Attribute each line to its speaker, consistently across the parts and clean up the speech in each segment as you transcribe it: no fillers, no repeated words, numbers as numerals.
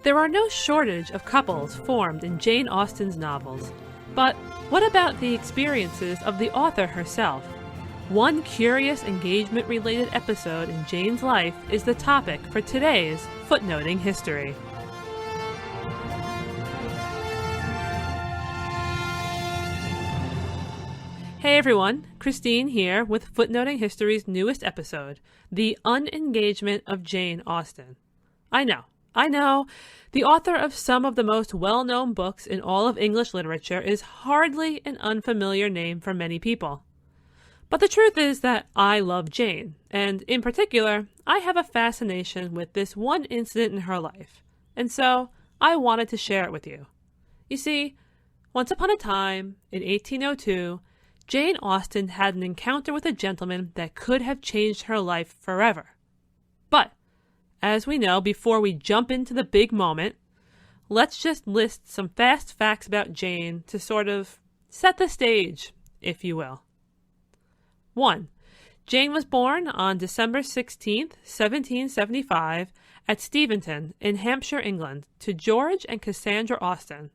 Speaker 1: There are no shortage of couples formed in Jane Austen's novels, but what about the experiences of the author herself? One curious engagement-related episode in Jane's life is the topic for today's Footnoting History. Hey everyone, Christine here with Footnoting History's newest episode, The Unengagement of Jane Austen. I know, the author of some of the most well-known books in all of English literature is hardly an unfamiliar name for many people. But the truth is that I love Jane, and in particular, I have a fascination with this one incident in her life, and so I wanted to share it with you. You see, once upon a time, in 1802, Jane Austen had an encounter with a gentleman that could have changed her life forever. But, as we know, before we jump into the big moment, let's just list some fast facts about Jane to sort of set the stage, if you will. 1. Jane was born on December 16th, 1775, at Steventon in Hampshire, England, to George and Cassandra Austen,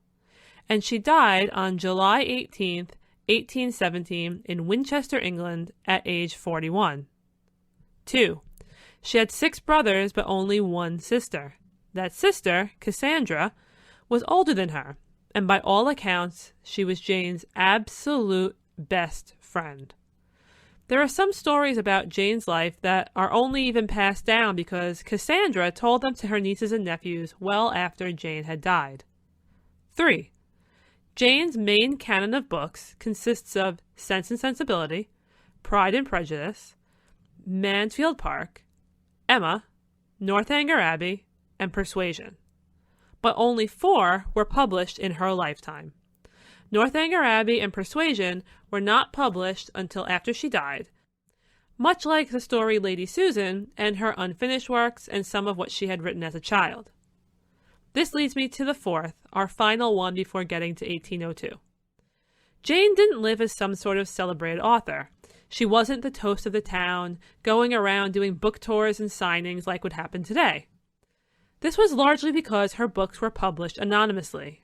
Speaker 1: and she died on July 18th, 1817, in Winchester, England, at age 41. 2. She had 6 brothers but only one sister. That sister, Cassandra, was older than her, and by all accounts, she was Jane's absolute best friend. There are some stories about Jane's life that are only even passed down because Cassandra told them to her nieces and nephews well after Jane had died. 3. Jane's main canon of books consists of Sense and Sensibility, Pride and Prejudice, Mansfield Park, Emma, Northanger Abbey, and Persuasion. But only 4 were published in her lifetime. Northanger Abbey and Persuasion were not published until after she died, much like the story Lady Susan and her unfinished works and some of what she had written as a child. This leads me to the 4th, our final one before getting to 1802. Jane didn't live as some sort of celebrated author. She wasn't the toast of the town, going around doing book tours and signings like would happen today. This was largely because her books were published anonymously.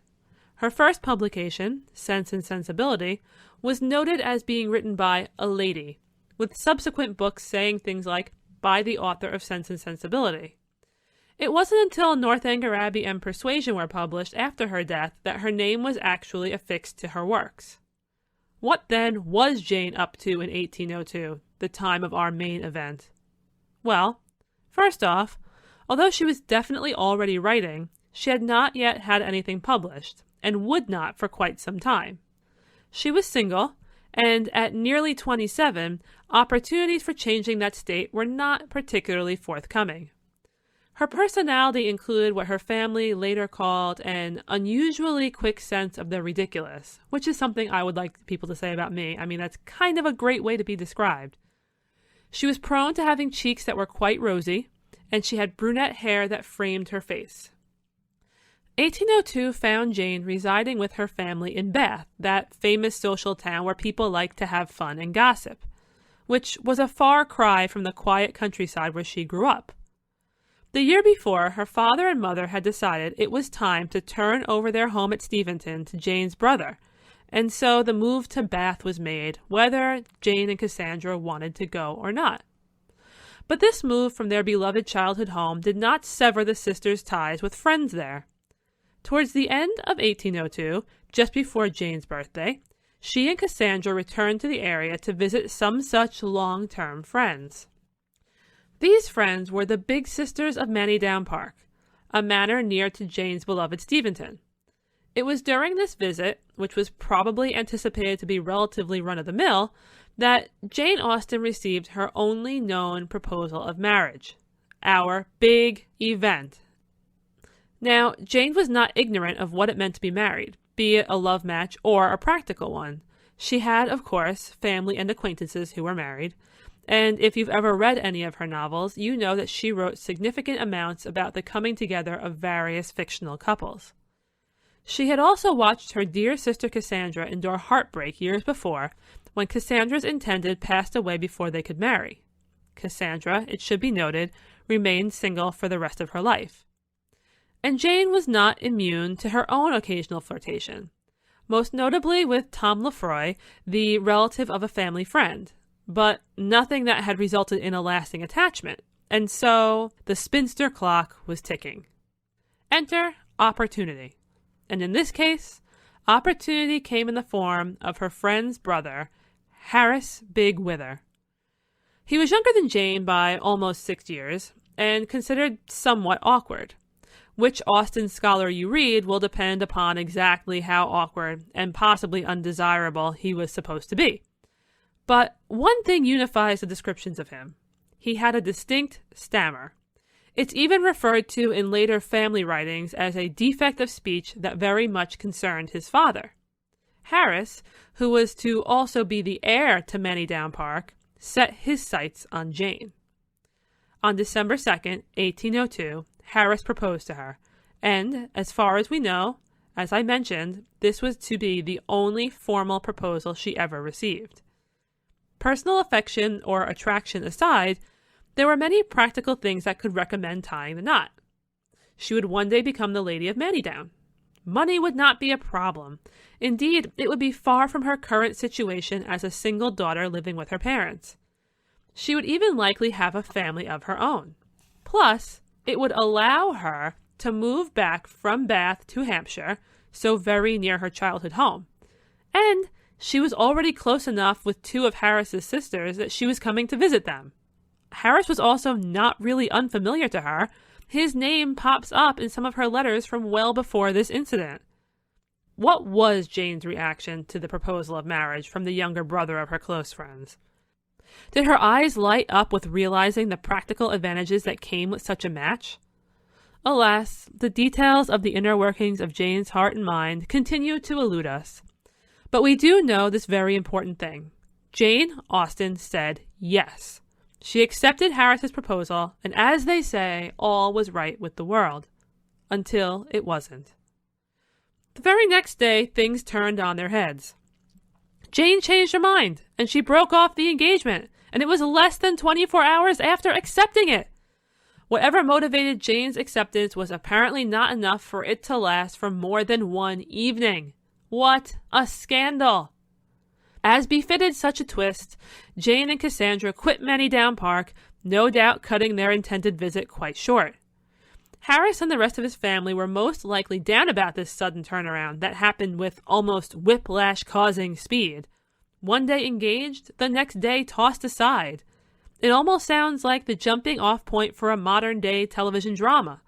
Speaker 1: Her first publication, Sense and Sensibility, was noted as being written by a lady, with subsequent books saying things like, by the author of Sense and Sensibility. It wasn't until Northanger Abbey and Persuasion were published after her death that her name was actually affixed to her works. What then was Jane up to in 1802, the time of our main event? Well, first off, although she was definitely already writing, she had not yet had anything published, and would not for quite some time. She was single, and at nearly 27, opportunities for changing that state were not particularly forthcoming. Her personality included what her family later called an unusually quick sense of the ridiculous, which is something I would like people to say about me. I mean, that's kind of a great way to be described. She was prone to having cheeks that were quite rosy, and she had brunette hair that framed her face. 1802 found Jane residing with her family in Bath, that famous social town where people like to have fun and gossip, which was a far cry from the quiet countryside where she grew up. The year before, her father and mother had decided it was time to turn over their home at Steventon to Jane's brother, and so the move to Bath was made, whether Jane and Cassandra wanted to go or not. But this move from their beloved childhood home did not sever the sisters' ties with friends there. Towards the end of 1802, just before Jane's birthday, she and Cassandra returned to the area to visit some such long-term friends. These friends were the Big Sisters of Manydown Park, a manor near to Jane's beloved Steventon. It was during this visit, which was probably anticipated to be relatively run-of-the-mill, that Jane Austen received her only known proposal of marriage, our big event. Now, Jane was not ignorant of what it meant to be married, be it a love match or a practical one. She had, of course, family and acquaintances who were married, and if you've ever read any of her novels, you know that she wrote significant amounts about the coming together of various fictional couples. She had also watched her dear sister Cassandra endure heartbreak years before, when Cassandra's intended passed away before they could marry. Cassandra, it should be noted, remained single for the rest of her life. And Jane was not immune to her own occasional flirtation, most notably with Tom Lefroy, the relative of a family friend, but nothing that had resulted in a lasting attachment, and so the spinster clock was ticking. Enter opportunity. And in this case, opportunity came in the form of her friend's brother, Harris Bigg-Wither. He was younger than Jane by almost 6 years, and considered somewhat awkward. Which Austen scholar you read will depend upon exactly how awkward and possibly undesirable he was supposed to be. But one thing unifies the descriptions of him. He had a distinct stammer. It's even referred to in later family writings as a defect of speech that very much concerned his father. Harris, who was to also be the heir to Manydown Park, set his sights on Jane. On December 2nd, 1802, Harris proposed to her, and, as far as we know, as I mentioned, this was to be the only formal proposal she ever received. Personal affection or attraction aside, there were many practical things that could recommend tying the knot. She would one day become the Lady of Manydown. Money would not be a problem. Indeed, it would be far from her current situation as a single daughter living with her parents. She would even likely have a family of her own. Plus, it would allow her to move back from Bath to Hampshire, so very near her childhood home. And she was already close enough with two of Harris's sisters that she was coming to visit them. Harris was also not really unfamiliar to her. His name pops up in some of her letters from well before this incident. What was Jane's reaction to the proposal of marriage from the younger brother of her close friends? Did her eyes light up with realizing the practical advantages that came with such a match? Alas, the details of the inner workings of Jane's heart and mind continue to elude us. But we do know this very important thing. Jane Austen said yes. She accepted Harris's proposal, and as they say, all was right with the world. Until it wasn't. The very next day, things turned on their heads. Jane changed her mind, and she broke off the engagement, and it was less than 24 hours after accepting it. Whatever motivated Jane's acceptance was apparently not enough for it to last for more than one evening. What a scandal! As befitted such a twist, Jane and Cassandra quit Manydown Park, no doubt cutting their intended visit quite short. Harris and the rest of his family were most likely down about this sudden turnaround that happened with almost whiplash-causing speed. One day engaged, the next day tossed aside. It almost sounds like the jumping-off point for a modern-day television drama.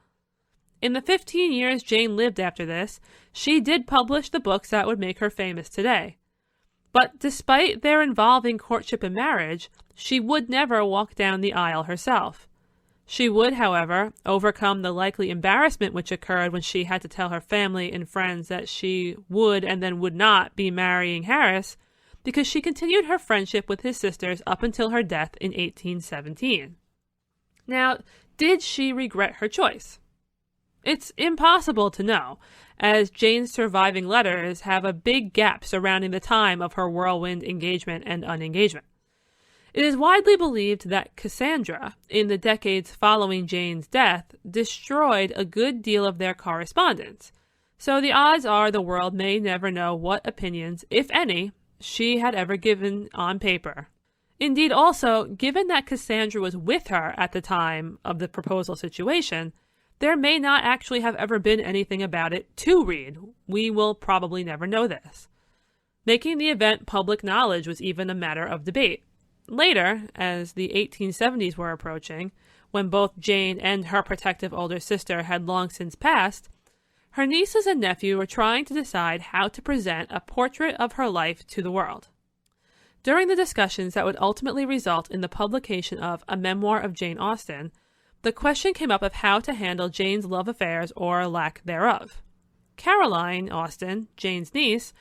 Speaker 1: In the 15 years Jane lived after this, she did publish the books that would make her famous today. But despite their involving courtship and marriage, she would never walk down the aisle herself. She would, however, overcome the likely embarrassment which occurred when she had to tell her family and friends that she would and then would not be marrying Harris, because she continued her friendship with his sisters up until her death in 1817. Now, did she regret her choice? It's impossible to know, as Jane's surviving letters have a big gap surrounding the time of her whirlwind engagement and unengagement. It is widely believed that Cassandra, in the decades following Jane's death, destroyed a good deal of their correspondence, so the odds are the world may never know what opinions, if any, she had ever given on paper. Indeed, also, given that Cassandra was with her at the time of the proposal situation, there may not actually have ever been anything about it to read. We will probably never know this. Making the event public knowledge was even a matter of debate. Later, as the 1870s were approaching, when both Jane and her protective older sister had long since passed, her nieces and nephew were trying to decide how to present a portrait of her life to the world. During the discussions that would ultimately result in the publication of A Memoir of Jane Austen, the question came up of how to handle Jane's love affairs or lack thereof. Caroline Austen, Jane's niece,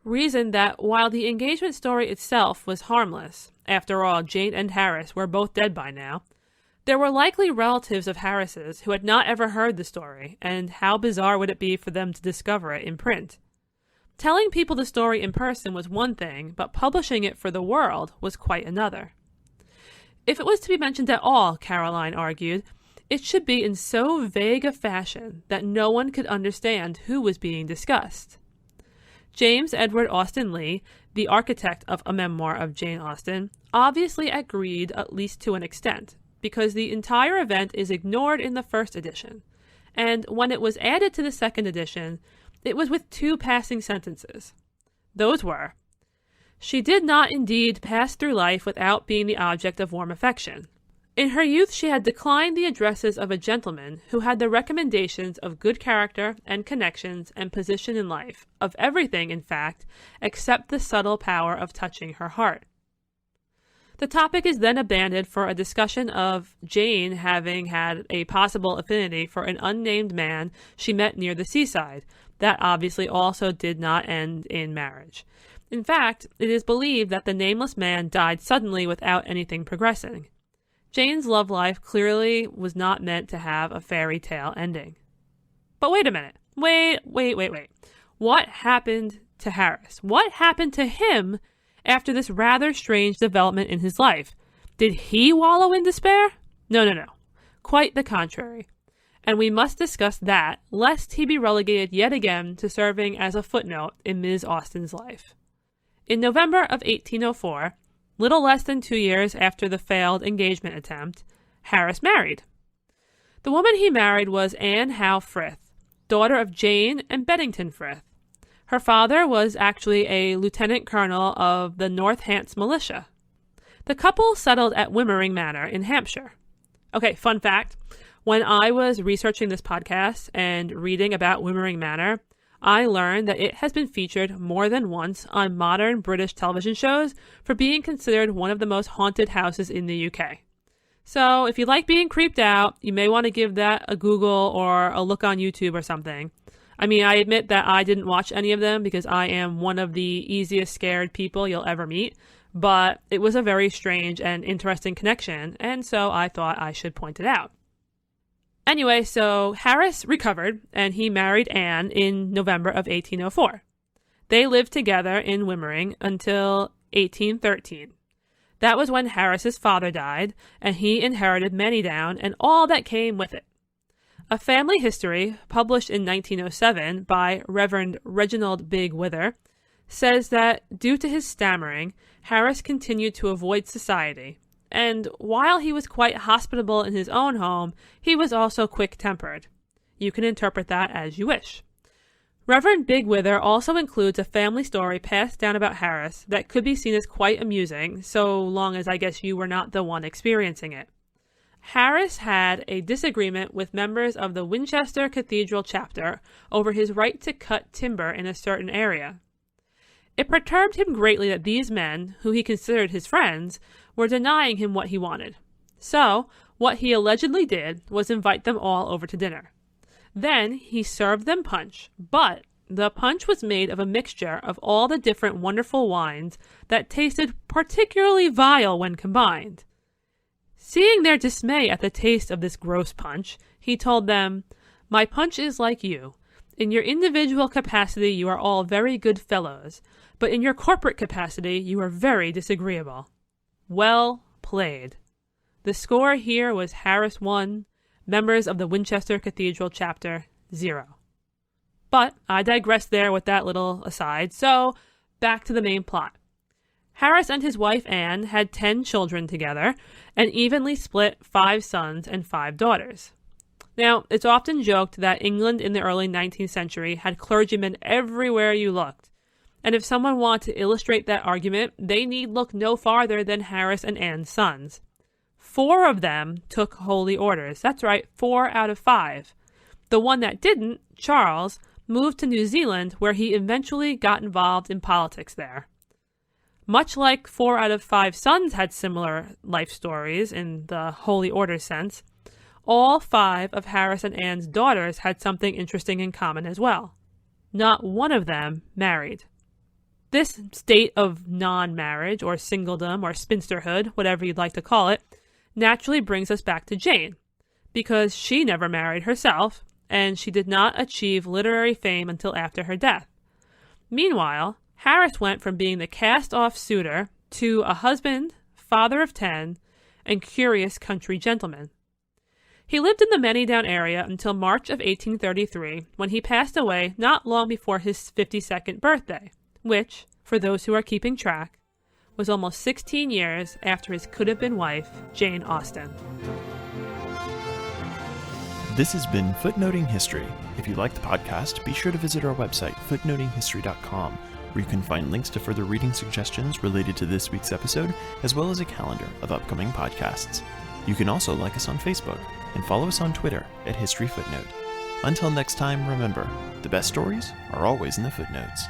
Speaker 1: reasoned that while the engagement story itself was harmless, after all, Jane and Harris were both dead by now, there were likely relatives of Harris's who had not ever heard the story, and how bizarre would it be for them to discover it in print? Telling people the story in person was one thing, but publishing it for the world was quite another. If it was to be mentioned at all, Caroline argued, it should be in so vague a fashion that no one could understand who was being discussed. James Edward Austen Lee, the architect of A Memoir of Jane Austen, obviously agreed at least to an extent, because the entire event is ignored in the first edition, and when it was added to the second edition, it was with 2 passing sentences. Those were, "She did not indeed pass through life without being the object of warm affection. In her youth she had declined the addresses of a gentleman who had the recommendations of good character and connections and position in life, of everything, in fact, except the subtle power of touching her heart." The topic is then abandoned for a discussion of Jane having had a possible affinity for an unnamed man she met near the seaside. That obviously also did not end in marriage. In fact, it is believed that the nameless man died suddenly without anything progressing. Jane's love life clearly was not meant to have a fairy tale ending. But wait a minute. Wait. What happened to Harris? What happened to him after this rather strange development in his life? Did he wallow in despair? No. Quite the contrary. And we must discuss that, lest he be relegated yet again to serving as a footnote in Ms. Austen's life. In November of 1804, little less than 2 years after the failed engagement attempt, Harris married. The woman he married was Anne Howe Frith, daughter of Jane and Beddington Frith. Her father was actually a lieutenant colonel of the North Hants militia. The couple settled at Wimmering Manor in Hampshire. Okay, fun fact. When I was researching this podcast and reading about Wimmering Manor, I learned that it has been featured more than once on modern British television shows for being considered one of the most haunted houses in the UK. So if you like being creeped out, you may want to give that a Google or a look on YouTube or something. I mean, I admit that I didn't watch any of them because I am one of the easiest scared people you'll ever meet, but it was a very strange and interesting connection, and so I thought I should point it out. Anyway, so Harris recovered, and he married Anne in November of 1804. They lived together in Wimmering until 1813. That was when Harris's father died, and he inherited Manydown and all that came with it. A family history, published in 1907 by Reverend Reginald Bigg-Wither, says that due to his stammering, Harris continued to avoid society, and while he was quite hospitable in his own home, he was also quick-tempered. You can interpret that as you wish. Reverend Bigg-Wither also includes a family story passed down about Harris that could be seen as quite amusing, so long as I guess you were not the one experiencing it. Harris had a disagreement with members of the Winchester Cathedral chapter over his right to cut timber in a certain area. It perturbed him greatly that these men, who he considered his friends, were denying him what he wanted. So, what he allegedly did was invite them all over to dinner. Then he served them punch, but the punch was made of a mixture of all the different wonderful wines that tasted particularly vile when combined. Seeing their dismay at the taste of this gross punch, he told them, "My punch is like you. In your individual capacity you are all very good fellows, but in your corporate capacity you are very disagreeable." Well played. The score here was Harris 1, members of the Winchester Cathedral chapter 0. But I digress there with that little aside, so back to the main plot. Harris and his wife Anne had 10 children together and evenly split 5 sons and 5 daughters. Now, it's often joked that England in the early 19th century had clergymen everywhere you looked. And if someone wanted to illustrate that argument, they need look no farther than Harris and Anne's sons. 4 of them took holy orders. That's right, 4 out of 5. The one that didn't, Charles, moved to New Zealand, where he eventually got involved in politics there. Much like 4 out of 5 sons had similar life stories in the holy order sense, all 5 of Harris and Anne's daughters had something interesting in common as well. Not one of them married. This state of non-marriage, or singledom, or spinsterhood, whatever you'd like to call it, naturally brings us back to Jane, because she never married herself, and she did not achieve literary fame until after her death. Meanwhile, Harris went from being the cast-off suitor to a husband, father of 10, and curious country gentleman. He lived in the Manydown area until March of 1833, when he passed away not long before his 52nd birthday, which, for those who are keeping track, was almost 16 years after his could-have-been wife, Jane Austen.
Speaker 2: This has been Footnoting History. If you like the podcast, be sure to visit our website, footnotinghistory.com, where you can find links to further reading suggestions related to this week's episode, as well as a calendar of upcoming podcasts. You can also like us on Facebook and follow us on Twitter at History Footnote. Until next time, remember, the best stories are always in the footnotes.